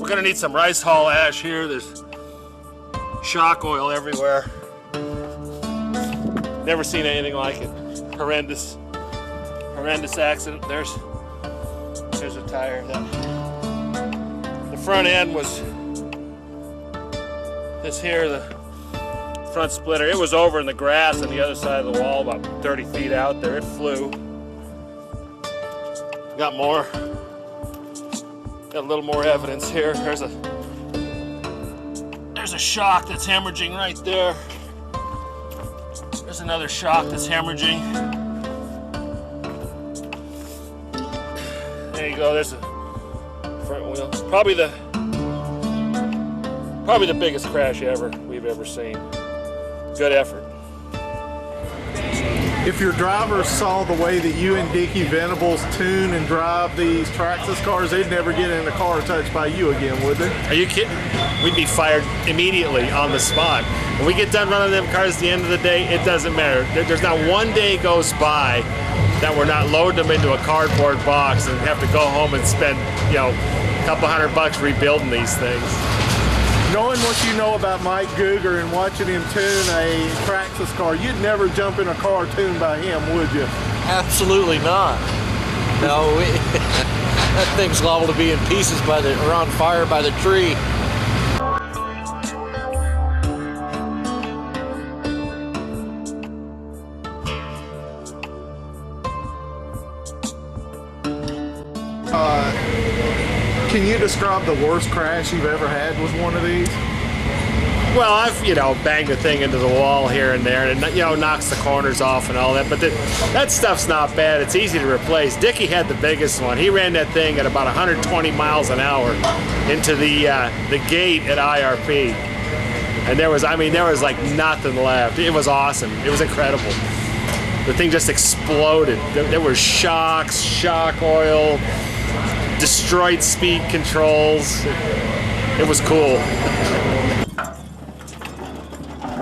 gonna need some rice hull ash here. There's shock oil everywhere. Never seen anything like it. Horrendous accident. There's a tire. The front end was this here, the front splitter. It was over in the grass on the other side of the wall, about 30 feet out there. It flew. Got more. Got a little more evidence here. There's a shock that's hemorrhaging right there. There's another shock that's hemorrhaging. There you go. There's a front wheel. Probably the biggest crash we've ever seen. Good effort. If your drivers saw the way that you and Dickie Venables tune and drive these Traxxas cars, they'd never get in a car touched by you again, would they? Are you kidding? We'd be fired immediately on the spot. When we get done running them cars at the end of the day, it doesn't matter. There's not one day goes by that we're not loading them into a cardboard box and have to go home and spend, you know, a couple $100 rebuilding these things. Knowing what you know about Mike Guger and watching him tune a Traxxas car, you'd never jump in a car tuned by him, would you? Absolutely not. No, that thing's liable to be in pieces or on fire by the tree. Can you describe the worst crash you've ever had with one of these? Well, I've, you know, banged the thing into the wall here and there, and it, you know, knocks the corners off and all that, but that stuff's not bad. It's easy to replace. Dickie had the biggest one. He ran that thing at about 120 miles an hour into the gate at IRP. And there was like nothing left. It was awesome. It was incredible. The thing just exploded. There were shocks, shock oil, destroyed speed controls. It was cool.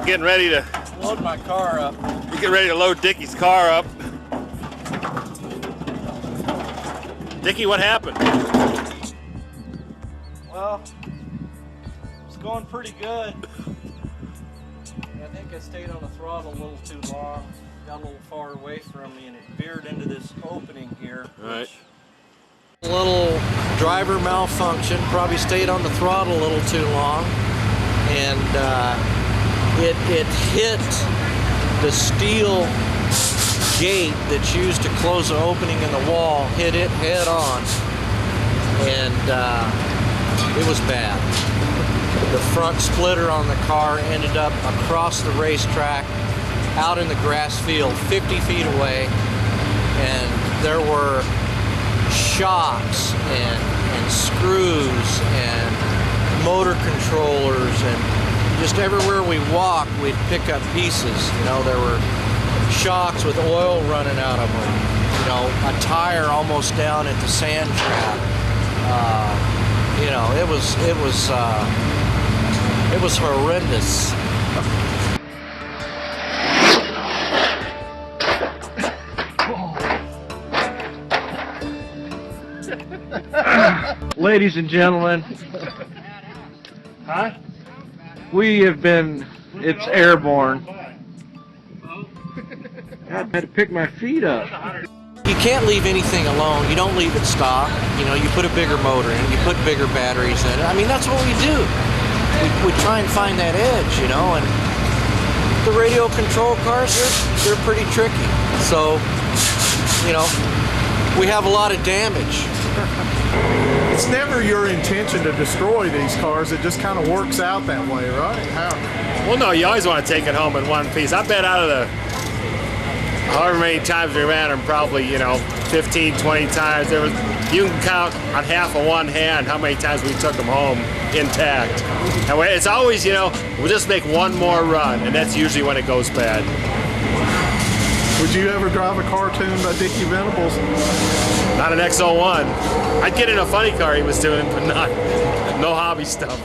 Getting ready to Load my car up. we're getting ready to load Dickie's car up. Dickie, what happened? Well, it's going pretty good. I think I stayed on the throttle a little too long. Got a little far away from me and it veered into this opening here. Right. A little driver malfunction, probably stayed on the throttle a little too long, and it hit the steel gate that's used to close the opening in the wall, hit it head on, and it was bad. The front splitter on the car ended up across the racetrack, out in the grass field, 50 feet away, and there were shocks and screws and motor controllers, and just everywhere we walked we'd pick up pieces. You know, there were shocks with oil running out of them, you know, a tire almost down at the sand trap. You know, it was horrendous. Ladies and gentlemen, Huh? it's airborne. I had to pick my feet up. You can't leave anything alone. You don't leave it stock. You know, you put a bigger motor in, you put bigger batteries in. I mean, that's what we do. We try and find that edge, you know, and the radio control cars, they're pretty tricky. So, you know, we have a lot of damage. It's never your intention to destroy these cars. It just kind of works out that way, right? Well, no, you always want to take it home in one piece. I bet out of the however many times we ran them, probably, you know, 15, 20 times, you can count on half of one hand how many times we took them home intact. And it's always, you know, we'll just make one more run, and that's usually when it goes bad. Would you ever drive a car tuned by Dickie Venables? Not an X01. I'd get in a funny car he was doing, but no hobby stuff.